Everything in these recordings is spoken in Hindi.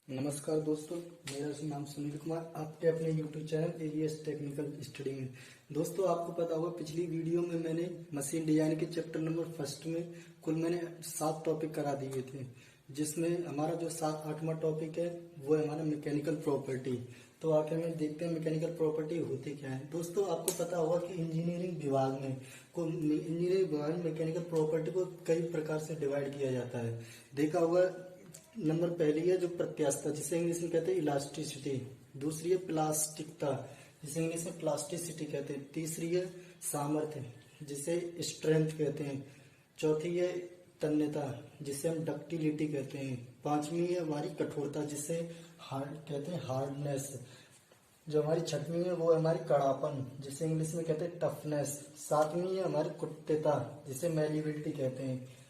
नमस्कार दोस्तों, मेरा नाम सुनील कुमार, आपके अपने YouTube channel ABS technical study में। दोस्तों, आपको पता होगा पिछली वीडियो में मैंने मशीन डिजाइन के चैप्टर नंबर फर्स्ट में कुल मैंने 7 टॉपिक करा दिए थे, जिसमें हमारा जो 8वां टॉपिक है वो है हमारा मैकेनिकल प्रॉपर्टी। तो आखिर में देखते हैं मैकेनिकल प्रॉपर्टी होती क्या है। दोस्तों, आपको पता होगा कि इंजीनियरिंग विभाग में मैकेनिकल प्रॉपर्टी को कई प्रकार से डिवाइड किया जाता है। देखा होगा, नंबर पहली है जो प्रत्यास्थता, जिसे इंग्लिश में कहते हैं इलास्टिसिटी। दूसरी है प्लास्टिकता, जिसे इंग्लिश में प्लास्टिसिटी कहते हैं। तीसरी है सामर्थ्य, जिसे स्ट्रेंथ कहते हैं। चौथी है तन्यता, जिसे हम डक्टिलिटी कहते हैं। पांचवी है हमारी कठोरता, जिसे हार्ड कहते हैं हार्डनेस। जो हमारी छठवीं है वो है हमारी कड़ापन, जिसे इंग्लिश में कहते हैं टफनेस। सातवीं है हमारी कुत्तता, जिसे मेलिबिलिटी कहते हैं।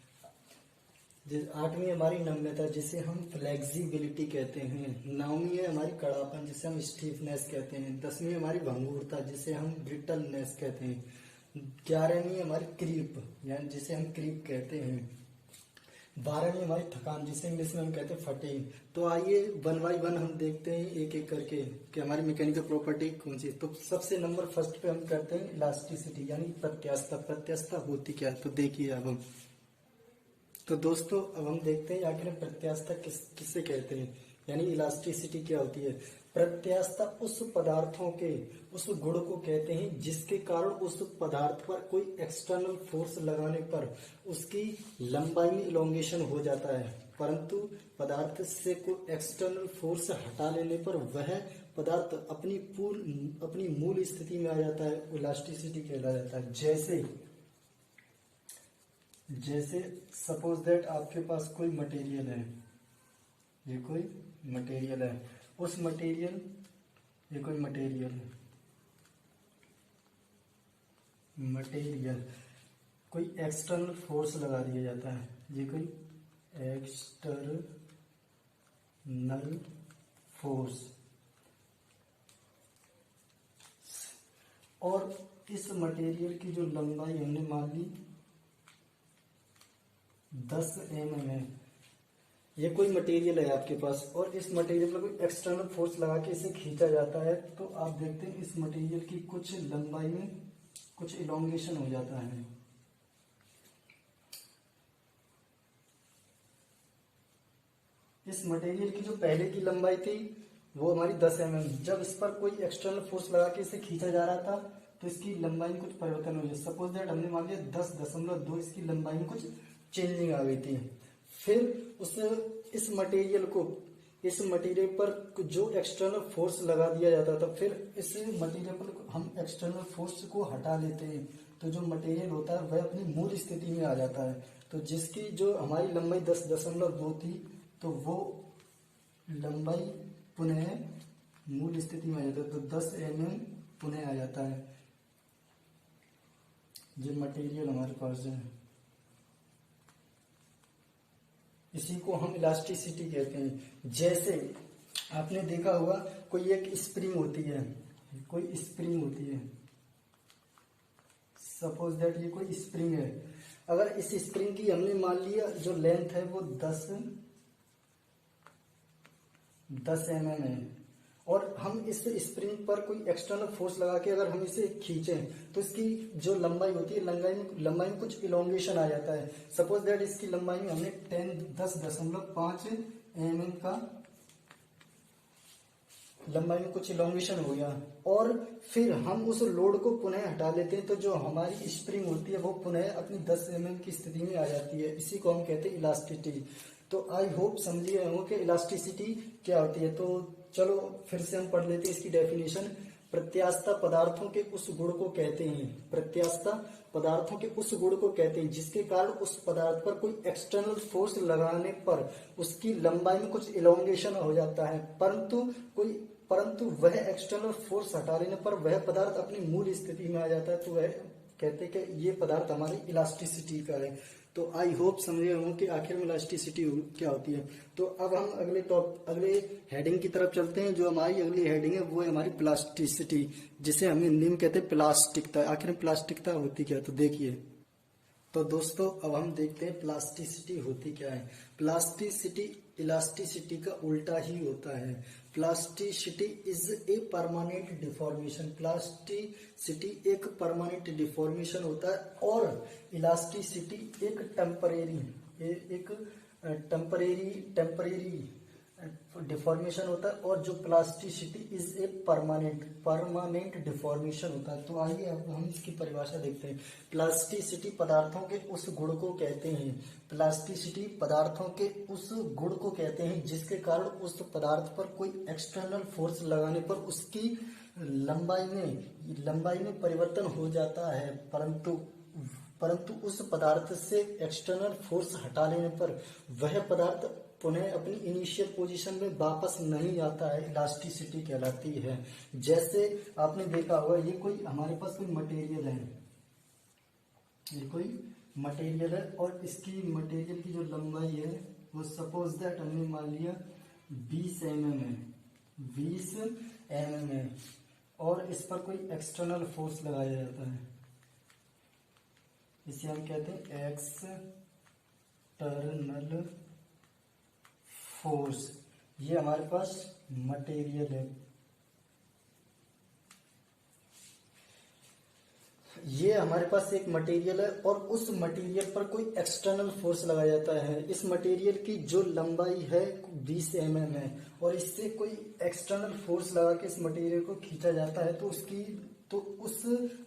आठवीं हमारी नम्यता, जिसे हम फ्लेक्सिबिलिटी कहते हैं। नौवीं है हमारी कड़ापन, जिसे हम स्टीफनेस कहते हैं। 10वीं हमारी भंगुरता, जिसे हम ब्रिटलनेस कहते हैं। 11वीं हमारी क्रीप, यानी जिसे हम क्रीप कहते हैं। 12वीं हमारी थकान, जिसे इंग्लिश में हम कहते हैं फटीग। तो आइए वन बाई वन हम देखते हैं एक एक करके कि हमारी मैकेनिकल प्रॉपर्टी कौन सी है। तो सबसे नंबर फर्स्ट पे हम करते हैं इलास्टिसिटी, यानी प्रत्यास्थता। प्रत्यास्थता होती क्या है, तो देखिए अब हम। तो दोस्तों, अब हम देखते हैं आखिर प्रत्यास्थता किसे कहते हैं, यानी इलास्टिसिटी क्या होती है। प्रत्यास्थता उस पदार्थों के उस गुण को कहते हैं जिसके कारण उस पदार्थ पर कोई एक्सटर्नल फोर्स लगाने पर उसकी लंबाई में इलोंगेशन हो जाता है, परंतु पदार्थ से कोई एक्सटर्नल फोर्स हटा लेने पर वह पदार्थ अपनी मूल स्थिति में आ जाता है, इलास्टिसिटी कहला जाता है। जैसे सपोज दैट आपके पास कोई मटेरियल है, ये कोई मटेरियल है, उस मटेरियल ये कोई मटेरियल कोई एक्सटर्नल फोर्स लगा दिया जाता है, ये कोई एक्सटर्नल फोर्स, और इस मटेरियल की जो लंबाई हमने मान ली 10 mm है। ये कोई मटेरियल है आपके पास, और इस मटेरियल पर कोई एक्सटर्नल फोर्स लगा के इसे खींचा जाता है। तो आप देखते हैं इस मटेरियल की कुछ लंबाई में कुछ इलोंगेशन हो जाता है। इस मटेरियल की जो पहले की लंबाई थी वो हमारी 10 mm। जब इस पर कोई एक्सटर्नल फोर्स लगा के इसे खींचा जा रहा था तो इसकी लंबाई में कुछ परिवर्तन हो गया। सपोज दैट हमने मान लिया 10.2, इसकी लंबाई में कुछ चेंजिंग आ गई थी। फिर इस मटेरियल पर जो एक्सटर्नल फोर्स लगा दिया जाता था, फिर इस मटेरियल पर हम एक्सटर्नल फोर्स को हटा लेते हैं, तो जो मटेरियल होता है वह अपनी मूल स्थिति में आ जाता है। तो जिसकी जो हमारी लंबाई 10.2 थी, तो वो लंबाई पुनः मूल स्थिति में आ जाता है, तो 10 mm पुनः आ जाता है। ये मटेरियल हमारे पास है, इसी को हम इलास्टिसिटी कहते हैं। जैसे आपने देखा होगा कोई एक स्प्रिंग होती है, सपोज दैट ये कोई स्प्रिंग है। अगर इस स्प्रिंग की हमने मान लिया जो लेंथ है वो 10 mm है, और हम इस स्प्रिंग पर कोई एक्सटर्नल फोर्स लगा के अगर हम इसे खींचें तो इसकी जो लंबाई होती है लंबाई में कुछ इलोंगेशन आ जाता है। सपोज दैट इसकी लंबाई में हमने 10.5 mm का लंबाई में कुछ इलोंगेशन हो गया, और फिर हम उस लोड को पुनः हटा लेते हैं, तो जो हमारी स्प्रिंग होती है वो पुनः अपनी 10 mm की स्थिति में आ जाती है। इसी को हम कहते हैं इलास्टिसिटी। तो आई होप समझिए हो कि इलास्टिसिटी क्या होती है। तो चलो फिर से हम पढ़ लेते हैं इसकी डेफिनेशन। प्रत्यास्थता पदार्थों के उस गुण को कहते हैं जिसके कारण उस पदार्थ पर कोई एक्सटर्नल फोर्स लगाने पर उसकी लंबाई में कुछ इलोंगेशन हो जाता है, परंतु वह एक्सटर्नल फोर्स हटा लेने पर वह पदार्थ अपनी मूल स्थिति में आ जाता है। तो वह कहते हैं कि ये पदार्थ हमारी इलास्टिसिटी का है। तो आई होप समझे हो कि आखिर में इलास्टिसिटी क्या होती है। तो अब हम अगले हेडिंग की तरफ चलते हैं। जो हमारी अगली हेडिंग है वो है हमारी प्लास्टिसिटी, जिसे हम हिंदी में कहते हैं प्लास्टिकता। आखिर में प्लास्टिकता होती क्या है, तो देखिए। तो दोस्तों अब हम देखते हैं प्लास्टिसिटी होती क्या है। प्लास्टिसिटी इलास्टिसिटी का उल्टा ही होता है। Plasticity is a permanent deformation, plasticity एक परमानेंट डिफॉर्मेशन होता है और इलास्टिसिटी एक टेम्परेरी डिफॉर्मेशन होता है, और जो plasticity is a permanent deformation होता है। तो आइए अब हम इसकी परिभाषा देखते हैं। प्लास्टिसिटी पदार्थों के उस गुण को कहते हैं, प्लास्टिसिटी पदार्थों के उस गुण को कहते हैं जिसके कारण उस पदार्थ पर कोई एक्सटर्नल फोर्स लगाने पर उसकी लंबाई में परिवर्तन हो जाता है, परंतु उस पदार्थ से एक्सटर्नल फोर्स हटा लेने पर वह पदार्थ पुनः अपनी इनिशियल पोजीशन में वापस नहीं आता है, इलास्टिसिटी कहलाती है। जैसे आपने देखा होगा, ये कोई हमारे पास कोई मटेरियल है, ये कोई मटेरियल है और इसकी मटेरियल की जो लंबाई है वो सपोज दैट हमने मान लिया 20 mm है, 20 mm है, और इस पर कोई एक्सटर्नल फोर्स लगाया जाता है, इसे हम कहते हैं एक्सटर्नल फोर्स। ये हमारे पास मटेरियल है, ये हमारे पास एक मटेरियल है और उस मटेरियल पर कोई एक्सटर्नल फोर्स लगाया जाता है। इस मटेरियल की जो लंबाई है 20 mm है और इससे कोई एक्सटर्नल फोर्स लगा के इस मटेरियल को खींचा जाता है, तो उस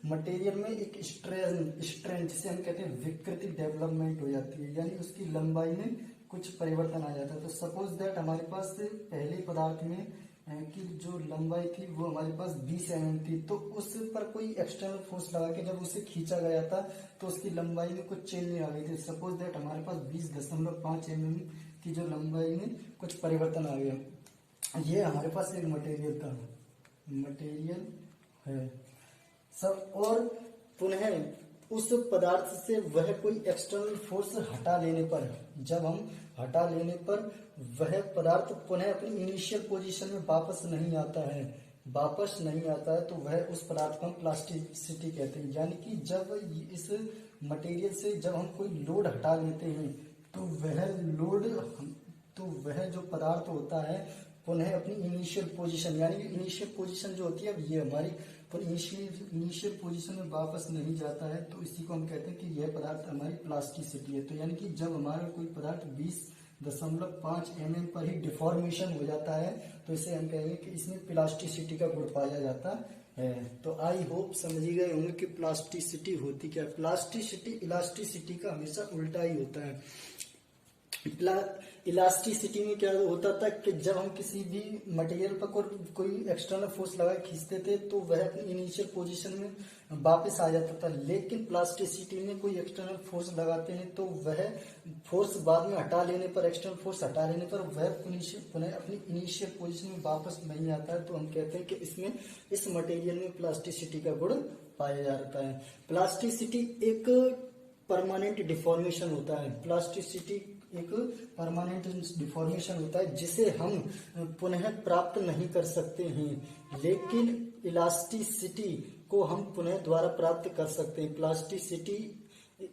मटेरियल में एक स्ट्रेंथ जिसे हम कहते हैं विकृति डेवलपमेंट हो जाती है, यानी उसकी लंबाई में कुछ परिवर्तन आ जाता है। तो सपोज दैट हमारे पास पहले पदार्थ में की जो लंबाई थी वो हमारे पास 20 mm थी, तो उस पर कोई एक्सटर्नल फोर्स लगा के जब उसे खींचा गया था तो उसकी लंबाई में कुछ चेंज नहीं आ गई थी। सपोज दैट हमारे पास 20.5 mm की जो लंबाई में कुछ परिवर्तन आ गया। ये हमारे पास एक मटेरियल है सब, और पुनः उस पदार्थ से वह कोई एक्सटर्नल फोर्स हटा लेने पर वह पदार्थ पुनः अपनी इनिशियल पोजीशन में वापस नहीं आता है, तो वह उस पदार्थ को हम प्लास्टिसिटी कहते हैं। यानी कि जब इस मटेरियल से जब हम कोई लोड हटा लेते हैं तो वह जो पदार्थ होता है पुनः अपनी इनिशियल पोजीशन, यानी कि इनिशियल पोजीशन जो होती है अब ये हमारी इनिशियल पोजीशन में वापस नहीं जाता है, तो इसी को हम कहते हैं कि यह पदार्थ हमारी प्लास्टिसिटी है। तो यानी कि जब हमारा कोई पदार्थ 20.5 mm पर ही डिफॉर्मेशन हो जाता है तो इसे हम कहेंगे कि इसमें प्लास्टिसिटी का गुण पाया जाता है। तो आई होप समझ गए होंगे कि प्लास्टिसिटी होती क्या है। प्लास्टिसिटी इलास्टिसिटी का हमेशा उल्टा ही होता है। इलास्टिसिटी में क्या होता था कि जब हम किसी भी मटेरियल पर कोई एक्सटर्नल फोर्स लगा खींचते थे तो वह अपनी इनिशियल पोजीशन में वापस आ जाता था, लेकिन प्लास्टिसिटी में कोई एक्सटर्नल फोर्स लगाते हैं तो वह फोर्स बाद में हटा लेने पर, एक्सटर्नल फोर्स हटा लेने पर वह पुनः अपनी इनिशियल पोजीशन में वापस नहीं आता है। तो हम कहते हैं कि इसमें इस मटेरियल में प्लास्टिसिटी का गुण पाया जाता है। प्लास्टिसिटी एक परमानेंट डिफॉर्मेशन होता है, प्लास्टिसिटी एक परमानेंट डिफॉर्मेशन होता है जिसे हम पुनः प्राप्त नहीं कर सकते हैं, लेकिन इलास्टिसिटी को हम पुनः द्वारा प्राप्त कर सकते हैं। Plasticity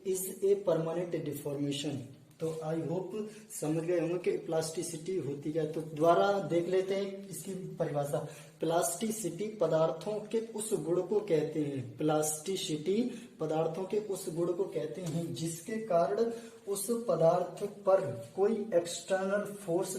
is a permanent deformation. तो आई होप समझ गए होंगे कि प्लास्टिसिटी होती क्या है। तो द्वारा देख लेते हैं इसकी परिभाषा। प्लास्टिसिटी पदार्थों के उस गुण को कहते हैं, प्लास्टिसिटी पदार्थों के उस गुण को कहते हैं जिसके कारण उस पदार्थ पर कोई एक्सटर्नल फोर्स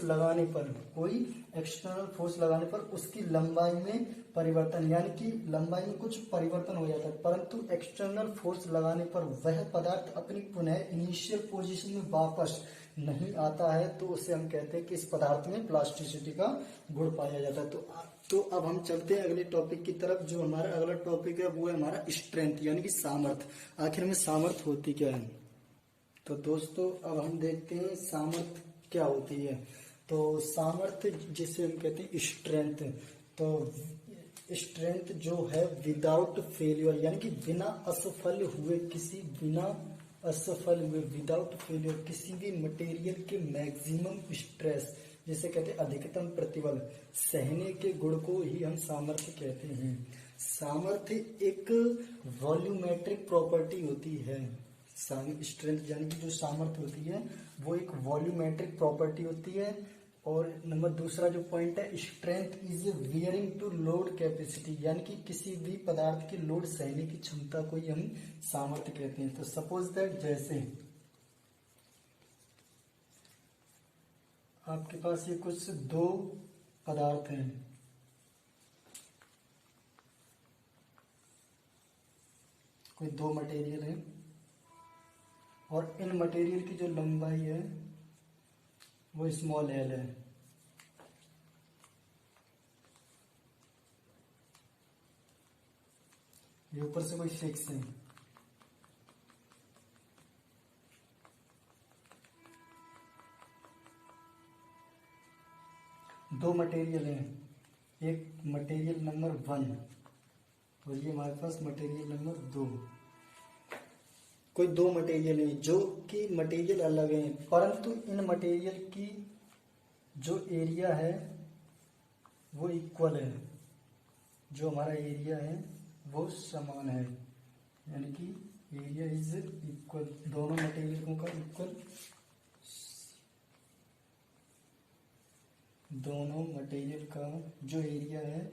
लगाने पर उसकी लंबाई में परिवर्तन, यानी कि लंबाई में कुछ परिवर्तन हो जाता है, परंतु एक्सटर्नल फोर्स लगाने पर वह पदार्थ अपनी पुनः इनिशियल पोजीशन में वापस नहीं आता है, तो उसे हम कहते हैं कि इस पदार्थ में प्लास्टिसिटी का गुण पाया जाता है। तो अब हम चलते हैं अगले टॉपिक की तरफ। जो हमारा अगला टॉपिक है वो है हमारा स्ट्रेंथ, यानी कि सामर्थ्य। आखिर में सामर्थ्य होती क्या है। तो दोस्तों अब हम देखते हैं सामर्थ्य क्या होती है। तो सामर्थ्य जिसे हम कहते हैं स्ट्रेंथ, तो स्ट्रेंथ जो है विदाउट फेलियर, यानी कि बिना असफल हुए विदाउट फेलियर किसी भी मटेरियल के मैक्सिमम स्ट्रेस, जिसे कहते हैं अधिकतम प्रतिबल सहने के गुण को ही हम सामर्थ्य कहते हैं। सामर्थ्य एक वॉल्यूमेट्रिक प्रॉपर्टी होती है। स्ट्रेंथ यानी कि जो सामर्थ्य होती है वो एक वॉल्यूमेट्रिक प्रॉपर्टी होती है। और नंबर दूसरा जो पॉइंट है, strength is wearing to load capacity, यानी कि किसी भी पदार्थ की लोड सहने की क्षमता को ही हम सामर्थ्य कहते हैं। तो सपोज दैट, जैसे आपके पास ये कुछ दो पदार्थ हैं, कोई दो मटेरियल है, और इन मटेरियल की जो लंबाई है वो स्मॉल एल है। ये ऊपर से कोई फिक्स है। दो मटेरियल हैं, एक मटेरियल नंबर 1 और ये हमारे पास मटेरियल नंबर 2। कोई दो मटेरियल है जो कि मटेरियल अलग है, परंतु इन मटेरियल की जो एरिया है वो इक्वल है, जो हमारा एरिया है वो समान है, यानी कि एरिया इज इक्वल, दोनों मटेरियलों का इक्वल, दोनों मटेरियल का जो एरिया है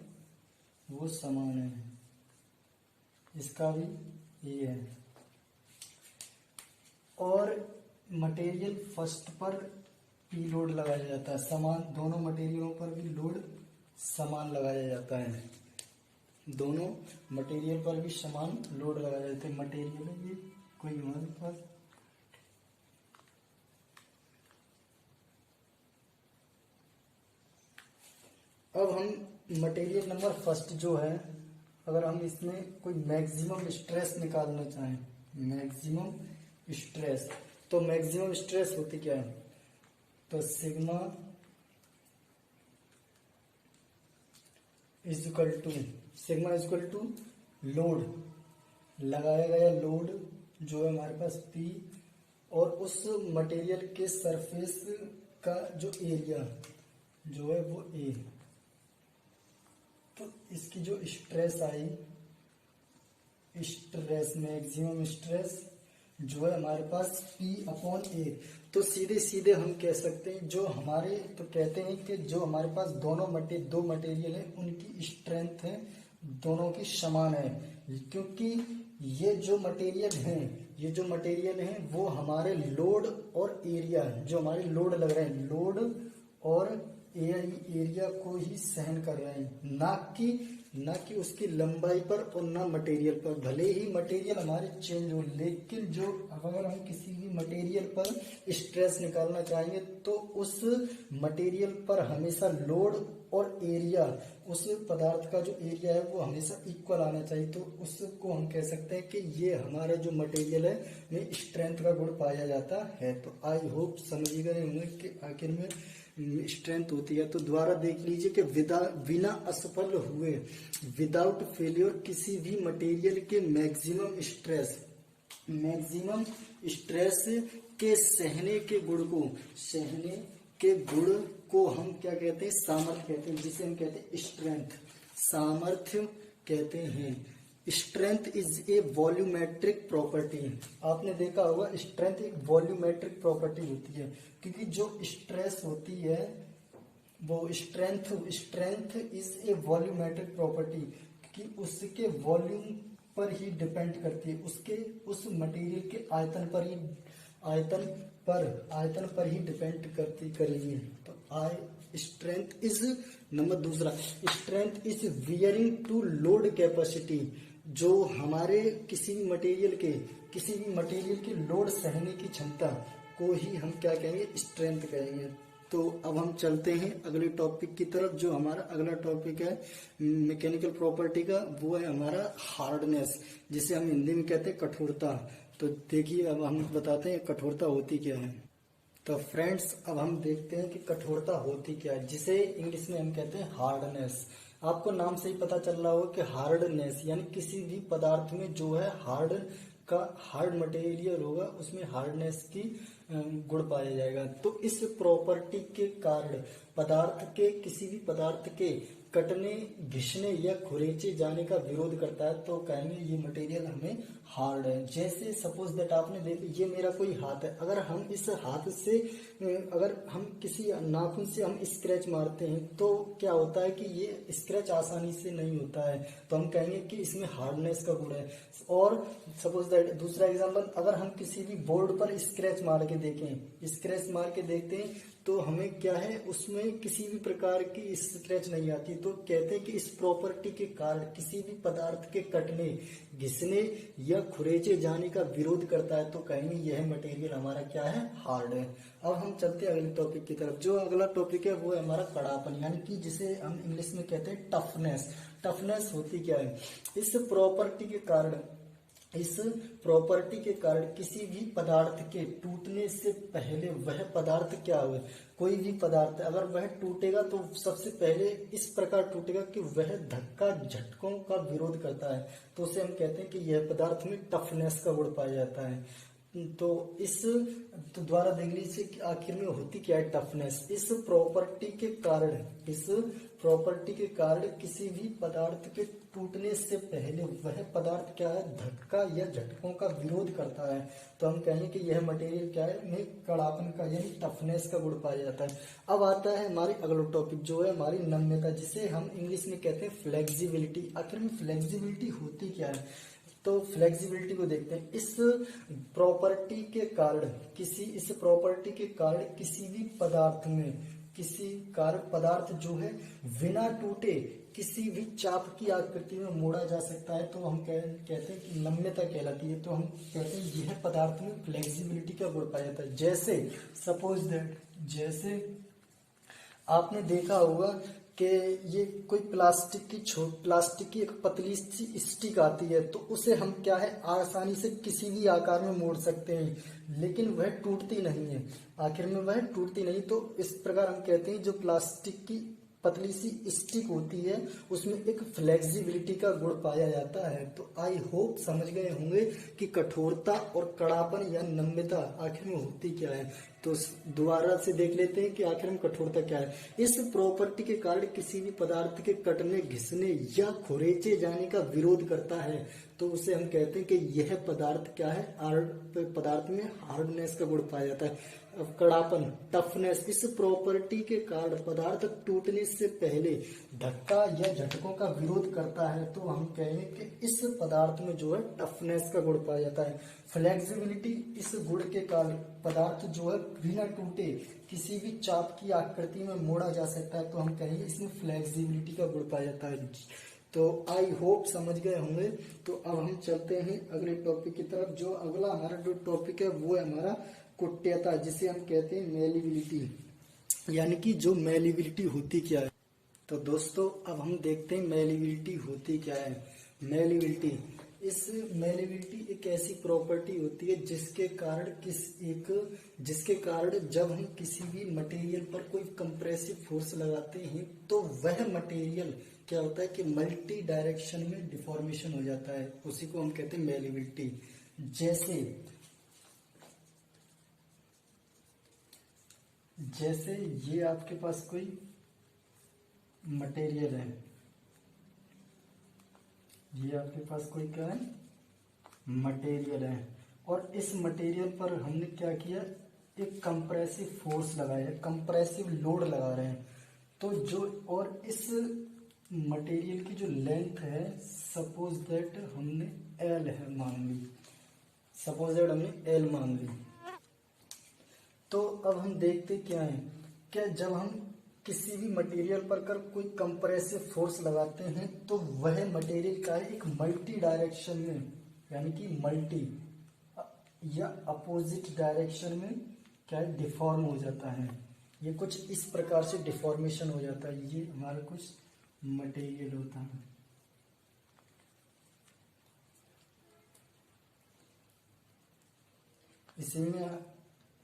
वो समान है, इसका भी ये है। और मटेरियल फर्स्ट पर पी लोड लगाया जाता है, समान, दोनों मटेरियलों पर भी लोड समान लगाया जाता है, दोनों मटेरियल पर भी समान लोड लगाया जाता है। मटेरियल है ये कोई हमारे पास, अब हम मटेरियल नंबर फर्स्ट जो है, अगर हम इसमें कोई मैक्सिमम स्ट्रेस निकालना चाहें, मैक्सिमम स्ट्रेस, तो मैक्सिमम स्ट्रेस होती क्या है, तो sigma is equal to load, लगाया गया लोड जो है हमारे पास P, और उस मटेरियल के सरफेस का जो एरिया जो है वो A। तो इसकी जो stress I, stress maximum stress जो है हमारे पास P/A। तो सीधे सीधे हम कह सकते हैं, जो हमारे, तो कहते हैं कि जो हमारे पास दो मटेरियल है उनकी स्ट्रेंथ है दोनों की समान है, क्योंकि ये जो मटेरियल हैं वो हमारे लोड और एरिया, जो हमारे लोड लग रहे हैं, लोड और एरिया को ही सहन कर रहे हैं, ना कि उसकी लंबाई पर और ना मटेरियल पर। भले ही मटेरियल हमारे चेंज हो, लेकिन जो अगर हम किसी भी मटेरियल पर स्ट्रेस निकालना चाहेंगे तो उस मटेरियल पर हमेशा लोड और एरिया, उस पदार्थ का जो एरिया है वो हमेशा इक्वल आना चाहिए। तो उसको हम कह सकते हैं कि ये हमारा जो मटेरियल है में स्ट्रेंथ का गुण पाया जाता है। तो आई होप समझ गए होंगे कि आखिर में स्ट्रेंथ होती है। तो दोबारा देख लीजिए कि बिना असफल हुए, विदाउट फेलियर, किसी भी मटेरियल के मैक्सिमम स्ट्रेस के सहने के गुण को हम क्या कहते हैं, सामर्थ्य कहते हैं, जिसे हम कहते हैं स्ट्रेंथ, सामर्थ्य कहते हैं। Strength is a volumetric property. आपने देखा होगा स्ट्रेंथ एक वॉल्यूमेट्रिक प्रॉपर्टी होती है, क्योंकि जो स्ट्रेस होती है वो strength is a volumetric property, कि उसके वॉल्यूम पर ही डिपेंड करती है, उस मटेरियल के आयतन पर ही डिपेंड करेगी। तो स्ट्रेंथ इज, नंबर दूसरा, strength is wearing to load capacity, जो हमारे किसी भी मटेरियल के लोड सहने की क्षमता को ही हम क्या कहेंगे, स्ट्रेंथ कहेंगे। तो अब हम चलते हैं अगले टॉपिक की तरफ। जो हमारा अगला टॉपिक है मैकेनिकल प्रॉपर्टी का, वो है हमारा हार्डनेस, जिसे हम हिंदी में कहते हैं कठोरता। तो देखिए अब हम बताते हैं कठोरता होती क्या है। तो फ्रेंड्स अब हम देखते हैं कि कठोरता होती क्या है, जिसे इंग्लिश में हम कहते हैं हार्डनेस। आपको नाम से ही पता चल रहा होगा कि हार्डनेस यानी किसी भी पदार्थ में जो है हार्ड मटेरियल होगा उसमें हार्डनेस की गुण पाया जाएगा। तो इस प्रॉपर्टी के कारण पदार्थ के किसी भी पदार्थ के कटने, घिसने या खुरेचे जाने का विरोध करता है, तो कहेंगे ये मटेरियल हमें हार्ड है। जैसे सपोज दैट आपने देखो ये मेरा कोई हाथ है, अगर हम इस हाथ से अगर हम किसी नाखून से हम स्क्रैच मारते हैं तो क्या होता है कि ये स्क्रैच आसानी से नहीं होता है, तो हम कहेंगे कि इसमें हार्डनेस का गुण है। और सपोज दैट दूसरा एग्जांपल, अगर हम किसी भी बोर्ड पर स्क्रैच मार के देखें, स्क्रैच मार के देखते हैं तो हमें क्या है उसमें किसी भी प्रकार की स्क्रैच नहीं आती, तो कहते हैं कि इस प्रॉपर्टी के कारण किसी भी पदार्थ के कटने, घिसने या खुरेचे जाने का विरोध करता है, तो कहेंगे यह मटेरियल हमारा क्या है, हार्ड है। अब हम चलते हैं अगले टॉपिक की तरफ। जो अगला टॉपिक है वो है हमारा कड़ापन, यानी कि जिसे हम इंग्लिश में कहते हैं टफनेस। टफनेस होती क्या है, इस प्रॉपर्टी के कारण किसी भी पदार्थ के टूटने से पहले वह पदार्थ क्या हो, कोई भी पदार्थ अगर वह टूटेगा तो सबसे पहले इस प्रकार टूटेगा कि वह धक्का झटकों का विरोध करता है, तो उसे हम कहते हैं कि यह पदार्थ में टफनेस का गुण पाया जाता है। तो इस तो द्वारा देख लीजिए कि आखिर में होती क्या है टफनेस। इस प्रॉपर्टी के कारण किसी भी पदार्थ के टूटने से पहले वह पदार्थ क्या है, धक्का या झटकों का विरोध करता है, तो हम कहेंगे कि यह मटेरियल क्या है, में कड़ापन का यानी टफनेस का गुण पाया जाता है। अब आता है हमारी अगला टॉपिक जो है हमारी नम्यता, जिसे हम इंग्लिश में कहते हैं फ्लेक्सिबिलिटी। आखिर में फ्लेक्सिबिलिटी होती क्या है, तो फ्लेक्सिबिलिटी को देखते हैं। इस प्रॉपर्टी के कारण किसी भी पदार्थ जो है बिना टूटे किसी भी चाप की आकृति में मोड़ा जा सकता है, तो हम कहते हैं कि नम्यता कहलाती है। तो हम कहते हैं यह पदार्थ में फ्लेक्सिबिलिटी का गुण पाया जाता है। जैसे आपने देखा होगा कि ये कोई प्लास्टिक की एक पतली सी स्टिक आती है, तो उसे हम क्या है आसानी से किसी भी आकार में मोड़ सकते हैं, लेकिन वह टूटती नहीं है, आखिर में वह टूटती नहीं। तो इस प्रकार हम कहते हैं जो प्लास्टिक की पतली सी स्टिक होती है उसमें एक फ्लेक्सिबिलिटी का गुण पाया जाता है। तो आई होप समझ गए होंगे कि कठोरता और कड़ापन या नम्यता आखिर में होती क्या है। तो दोबारा से देख लेते हैं कि आखिर में कठोरता क्या है। इस प्रॉपर्टी के कारण किसी भी पदार्थ के कटने, घिसने या खुरेचे जाने का विरोध करता है, तो उसे हम कहते हैं कि यह पदार्थ क्या है, पदार्थ में हार्डनेस का गुण पाया जाता है। कड़ापन, टफनेस, इस प्रॉपर्टी के कारण पदार्थ टूटने से पहले धक्का या झटकों का विरोध करता है, तो हम कहेंगे कि इस पदार्थ में जो है टफनेस का गुण पाया जाता है। फ्लेक्सिबिलिटी, इस गुण के कारण पदार्थ जो है बिना टूटे किसी भी चाप की आकृति में मोड़ा जा सकता है, तो हम कहेंगे इसमें फ्लेक्सिबिलिटी का गुण पाया जाता है। तो आई होप समझ गए होंगे। तो अब हम चलते हैं अगले टॉपिक की तरफ। जो अगला हमारा जो टॉपिक है वो है हमारा कुट्यता, जिसे हम कहते हैं मेलिबिलिटी, यानी कि जो मेलिबिलिटी होती क्या है। तो दोस्तों अब हम देखते हैं मेलिबिलिटी होती क्या है। मेलिबिलिटी एक ऐसी प्रॉपर्टी होती है जिसके कारण जब हम किसी भी मटेरियल पर कोई कंप्रेसिव फोर्स लगाते हैं तो वह मटेरियल क्या होता है कि मल्टी डायरेक्शन में डिफॉर्मेशन हो जाता है, उसी को हम कहते हैं मेलिबिलिटी। जैसे ये आपके पास कोई मटेरियल है, ये आपके पास कोई क्या है, मटेरियल है, और इस मटेरियल पर हमने क्या किया, एक कंप्रेसिव फोर्स लगाया, कंप्रेसिव लोड लगा रहे हैं। तो और इस मटेरियल की जो लेंथ है, सपोज दैट हमने एल मान ली। तो अब हम देखते क्या है, क्या जब हम किसी भी मटेरियल पर कोई कंप्रेसिव फोर्स लगाते हैं तो वह मटेरियल का एक मल्टी डायरेक्शन में, यानी कि मल्टी या अपोजिट डायरेक्शन में क्या है, डिफॉर्म हो जाता है। ये कुछ इस प्रकार से डिफॉर्मेशन हो जाता है। ये हमारा कुछ मटेरियल होता है,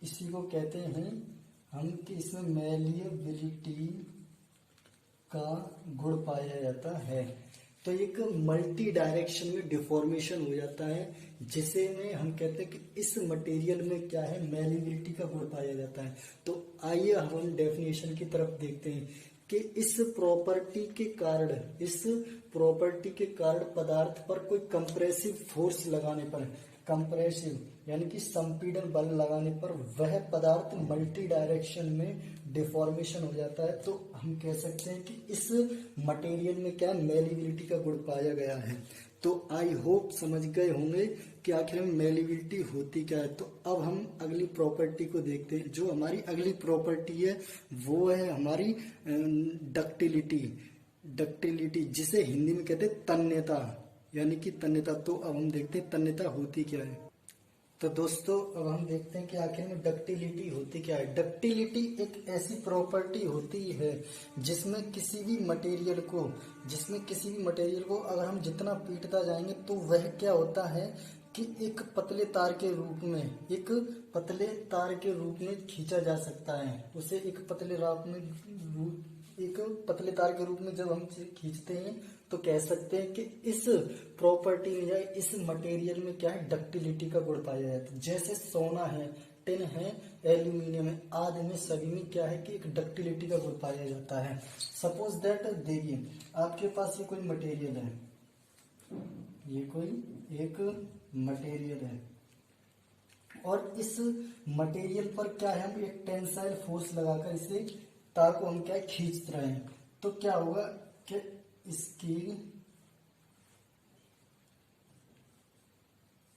इसी को कहते हैं हम कि इसमें मेलिएबिलिटी का गुण पाया जाता है। तो एक मल्टी डायरेक्शन में डिफॉर्मेशन हो जाता है, जिसे में हम कहते हैं कि इस मटेरियल में क्या है, मैलिबिलिटी का गुण पाया जाता है। तो आइए हम डेफिनेशन की तरफ देखते हैं कि इस प्रॉपर्टी के कारण पदार्थ पर कोई कंप्रेसिव फोर्स लगाने पर, कंप्रेसिव यानी कि संपीड़न बल लगाने पर वह पदार्थ मल्टी डायरेक्शन में डिफॉर्मेशन हो जाता है। तो हम कह सकते हैं कि इस मटेरियल में क्या मेलिबिलिटी का गुण पाया गया है। तो आई होप समझ गए होंगे कि आखिर में मेलिबिलिटी होती क्या है। तो अब हम अगली प्रॉपर्टी को देखते हैं। जो हमारी अगली प्रॉपर्टी है वो है हमारी डक्टिलिटी, जिसे हिंदी में कहते हैं तन्यता, यानी कि तन्यता। तो अब हम देखते हैं तन्यता होती क्या है। तो दोस्तों अब हम देखते हैं कि आखिर में डक्टिलिटी होती क्या है। डक्टिलिटी एक ऐसी प्रॉपर्टी होती है जिसमें किसी भी मटेरियल को अगर हम जितना पीटता जाएंगे तो वह क्या होता है कि एक पतले तार के रूप में खींचा जा सकता है। उसे एक पतले तार के रूप में जब हम खींचते हैं तो कह सकते हैं कि इस प्रॉपर्टी में या इस मटेरियल में क्या है, डक्टिलिटी का गुण पाया जाता है। जैसे सोना है, टिन है, एल्यूमिनियम है, आदि में सभी में क्या है कि एक डक्टिलिटी का गुण पाया जाता है। सपोज दैट देखिए आपके पास ये कोई मटेरियल है, ये कोई एक मटेरियल है और इस मटेरियल पर क्या है, हम एक टेंसाइल फोर्स लगाकर इसे तार को हम क्या है खींच रहे हैं। तो क्या होगा कि इसकी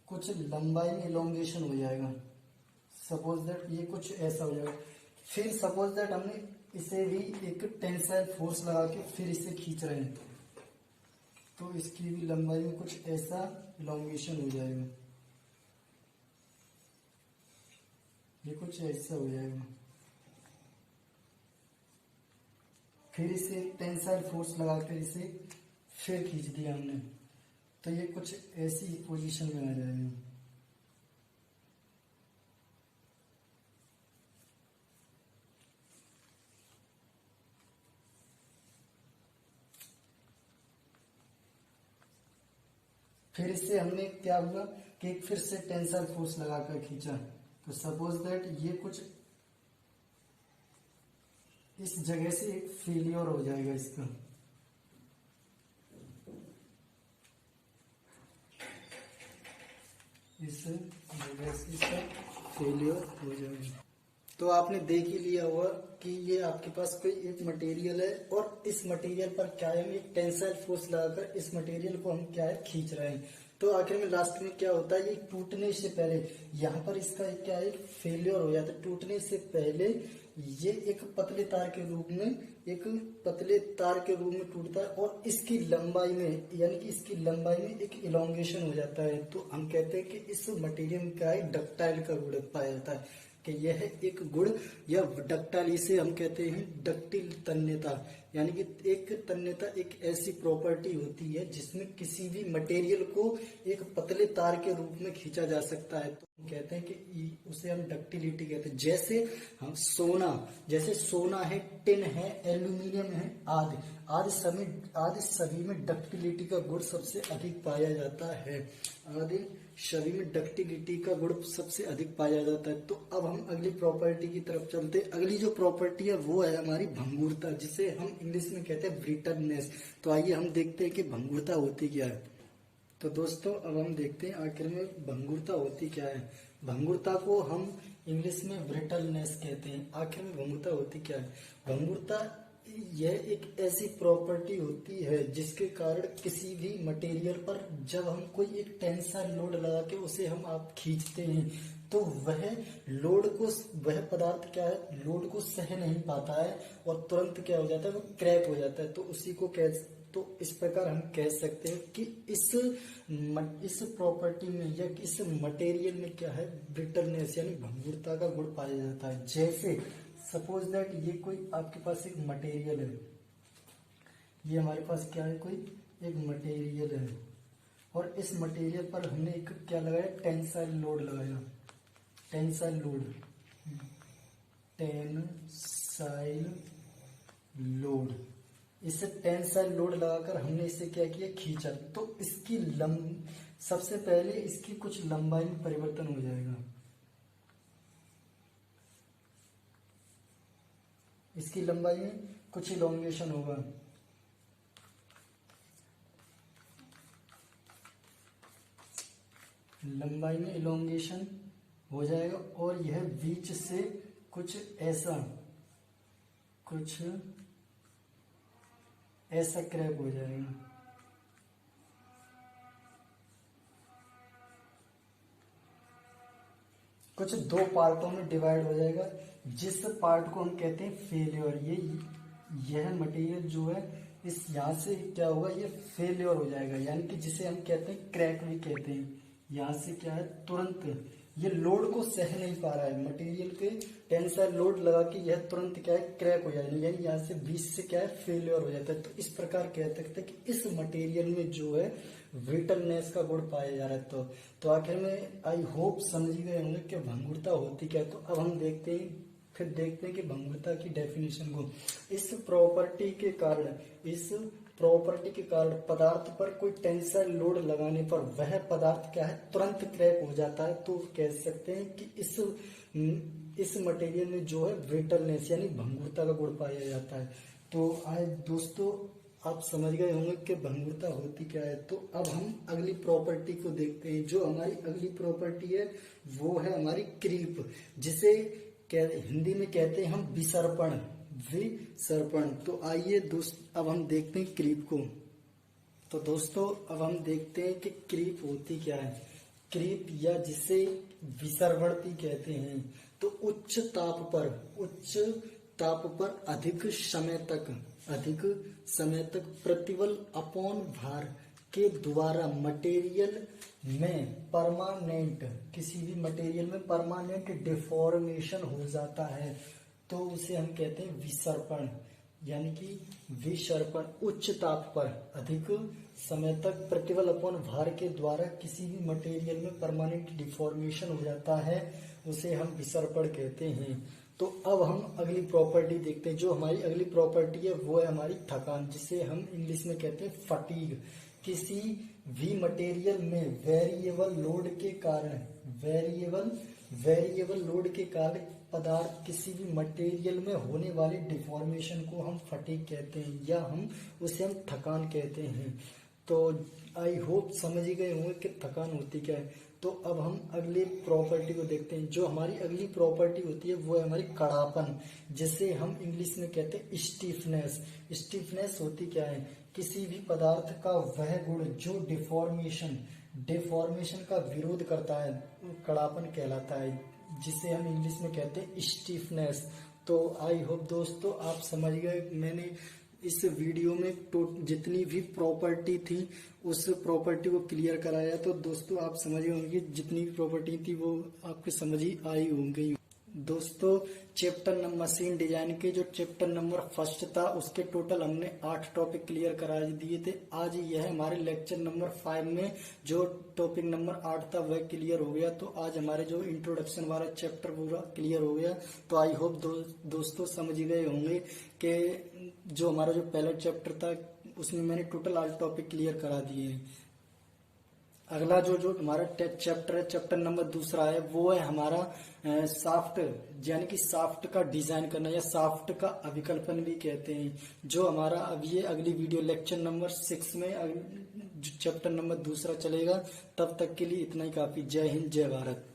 कुछ लंबाई में इलोंगेशन हो जाएगा। सपोज दैट ये कुछ ऐसा हो जाएगा। फिर सपोज दैट हमने इसे भी एक टेंसाइल फोर्स लगा के फिर इसे खींच रहे हैं तो इसकी भी लंबाई में कुछ ऐसा इलोंगेशन हो जाएगा, ये कुछ ऐसा हो जाएगा। फिर इसे टेंसाइल फोर्स लगाकर इसे फिर खींच दिया हमने तो ये कुछ ऐसी पोजीशन में आ जाएगा। फिर इससे हमने क्या हुआ कि फिर से टेंसाइल फोर्स लगाकर खींचा तो सपोज दैट ये कुछ इस जगह से एक फेलियर हो जाएगा, इसका इस जगह से इसका फेलियर हो जाएगा। तो आपने देख ही लिया होगा कि ये आपके पास कोई एक मटेरियल है और इस मटेरियल पर क्या है, हम एक टेंसाइल फोर्स लगाकर इस मटेरियल को हम क्या है खींच रहे हैं। तो आखिर में लास्ट में क्या होता है, ये टूटने से पहले यहाँ पर इसका क्या है फेलियर हो जाता है। टूटने से पहले ये एक पतले तार के रूप में टूटता है और इसकी लंबाई में यानी कि इसकी लंबाई में एक इलोंगेशन हो जाता है। तो हम कहते हैं कि इस मटेरियल में क्या है, डक्टाइल का गुण पाया जाता है कि यह एक गुण या डक्टाइल, इसे हम कहते हैं डक्टिल तन्यता। यानी कि एक तन्यता एक ऐसी प्रॉपर्टी होती है जिसमें किसी भी मटेरियल को एक पतले तार के रूप में खींचा जा सकता है। तो हम कहते हैं कि उसे हम डक्टिलिटी कहते हैं। जैसे हम जैसे सोना है, टिन है, एल्यूमिनियम है, आदि सभी में डक्टिलिटी का गुण सबसे अधिक पाया जाता है। आदि सभी में डक्टिलिटी का गुण सबसे अधिक पाया जाता है। तो अब हम अगली प्रॉपर्टी की तरफ चलते हैं। अगली जो प्रॉपर्टी है वो है हमारी भंगुरता, जिसे हम इंग्लिश में कहते हैं ब्रिटलनेस। तो आइए हम देखते हैं कि भंगुरता होती क्या है। तो दोस्तों अब हम देखते हैं आखिर में भंगुरता होती क्या है। भंगुरता को हम इंग्लिश में ब्रिटलनेस कहते हैं। आखिर में भंगुरता होती क्या है। भंगुरता यह एक ऐसी प्रॉपर्टी होती है जिसके कारण किसी भी मटेरियल पर जब हम कोई एक टेंसाइल लोड लगा के उसे हम आप खींचते हैं तो वह पदार्थ क्या है, लोड को सह नहीं पाता है और तुरंत क्या हो जाता है, वो क्रैक हो जाता है। तो इस प्रकार हम कह सकते हैं कि इस प्रॉपर्टी में या इस मटेरियल में क्या है, ब्रिटलनेस यानी भंगुरता का गुण पाया जाता है। जैसे सपोज दैट ये कोई आपके पास एक मटेरियल है, ये हमारे पास क्या है, कोई एक मटेरियल है और इस मटेरियल पर हमने एक क्या लगाया, टेंसाइल लोड लगाया। टेंसाइल लोड इसे टेंसाइल लोड लगाकर हमने इसे क्या किया, खींचा, तो इसकी सबसे पहले इसकी कुछ लंबाई में परिवर्तन हो जाएगा। इसकी लंबाई में कुछ इलोंगेशन होगा। लंबाई में इलोंगेशन हो जाएगा और यह बीच से कुछ ऐसा क्रैक हो जाएगा। कुछ दो पार्टों में डिवाइड हो जाएगा, जिस पार्ट को हम कहते हैं फेल्योर। यह मटेरियल जो है इस यहाँ से क्या होगा, ये फेल्योर हो जाएगा, यानी कि जिसे हम कहते हैं क्रैक भी कहते हैं। यहाँ से क्या है, तुरंत ये लोड को सह नहीं पा रहा है, मटेरियल के टेंसाइल लोड लगा के यह तुरंत क्या है, क्रैक हो जाएगा, यानी यहाँ से बीच से क्या है, फेल्योर हो जाता है। तो इस प्रकार कह सकते हैं कि इस मटेरियल में जो है ब्रिटलनेस का गुण पाया जा रहा है। तो आखिर में आई होप समझ गए होंगे कि भंगुरता होती क्या है। तो अब हम देखते हैं कि भंगुरता की डेफिनेशन को। इस प्रॉपर्टी के कारण पदार्थ पर कोई टेंसाइल लोड लगाने पर वह पदार्थ क्या है, तुरंत क्रैक हो जाता है। तो कह सकते हैं कि इस मटेरियल में जो है ब्रिटलनेस यानी भंगुरता का गुण पाया जाता है। तो आज दोस्तों आप समझ गए होंगे कि भंगुरता होती क्या है। तो अब हम अगली प्रॉपर्टी को देखते हैं। जो हमारी अगली प्रॉपर्टी है वो है हमारी क्रीप, जिसे हिंदी में कहते हैं हम विसर्पण। तो आइए दोस्त अब हम देखते हैं क्रीप को। तो दोस्तों अब हम देखते हैं कि क्रीप होती क्या है। क्रीप या जिसे विसर्पणती कहते हैं, तो उच्च ताप पर अधिक समय तक प्रतिबल अपॉन भार के द्वारा मटेरियल में किसी भी मटेरियल में परमानेंट डिफॉर्मेशन हो जाता है, तो उसे हम कहते हैं विसर्पण। यानी कि विसर्पण उच्च ताप पर अधिक समय तक प्रतिबल अपॉन भार के द्वारा किसी भी मटेरियल में परमानेंट डिफॉर्मेशन हो जाता है, उसे हम विसर्पण कहते हैं। तो अब हम अगली प्रॉपर्टी देखते हैं। जो हमारी अगली प्रॉपर्टी है वो है हमारी थकान, जिसे हम इंग्लिश में कहते हैं फटीग। किसी भी मटेरियल में वेरिएबल लोड के कारण पदार्थ किसी भी मटेरियल में होने वाले डिफॉर्मेशन को हम फटीग कहते हैं, या उसे हम थकान कहते हैं। तो आई होप समझ ही गए होंगे कि थकान होती क्या है। तो अब हम अगली प्रॉपर्टी को देखते हैं। जो हमारी अगली प्रॉपर्टी होती है वो है हमारी कड़ापन, जिसे हम इंग्लिश में कहते हैं स्टीफनेस। स्टीफनेस होती क्या है, किसी भी पदार्थ का वह गुण जो डिफॉर्मेशन का विरोध करता है, कड़ापन कहलाता है, जिसे हम इंग्लिश में कहते हैं स्टीफनेस। तो आई होप दोस्तों आप समझ गए। मैंने इस वीडियो में जितनी भी प्रॉपर्टी थी उस प्रॉपर्टी को क्लियर कराया। तो दोस्तों आप समझ होंगे जितनी भी प्रॉपर्टी थी वो आपके समझ ही आई होंगी। दोस्तों चैप्टर मशीन डिजाइन के जो चैप्टर नंबर 1 था उसके टोटल हमने 8 टॉपिक क्लियर करा दिए थे। आज यह हमारे लेक्चर नंबर 5 में जो टॉपिक नंबर 8 था वह क्लियर हो गया। तो आज हमारे जो इंट्रोडक्शन वाला चैप्टर पूरा क्लियर हो गया। तो आई होप दोस्तों समझ गए होंगे कि जो हमारा जो पहला चैप्टर था उसमें मैंने टोटल 8 टॉपिक क्लियर करा दिए। अगला जो हमारा चैप्टर है, चैप्टर नंबर 2 है, वो है हमारा साफ्ट, यानी कि साफ्ट का डिजाइन करना या साफ्ट का अभिकल्पन भी कहते हैं। जो हमारा अब ये अगली वीडियो लेक्चर नंबर 6 में चैप्टर नंबर 2 चलेगा। तब तक के लिए इतना ही काफी। जय हिंद, जय भारत।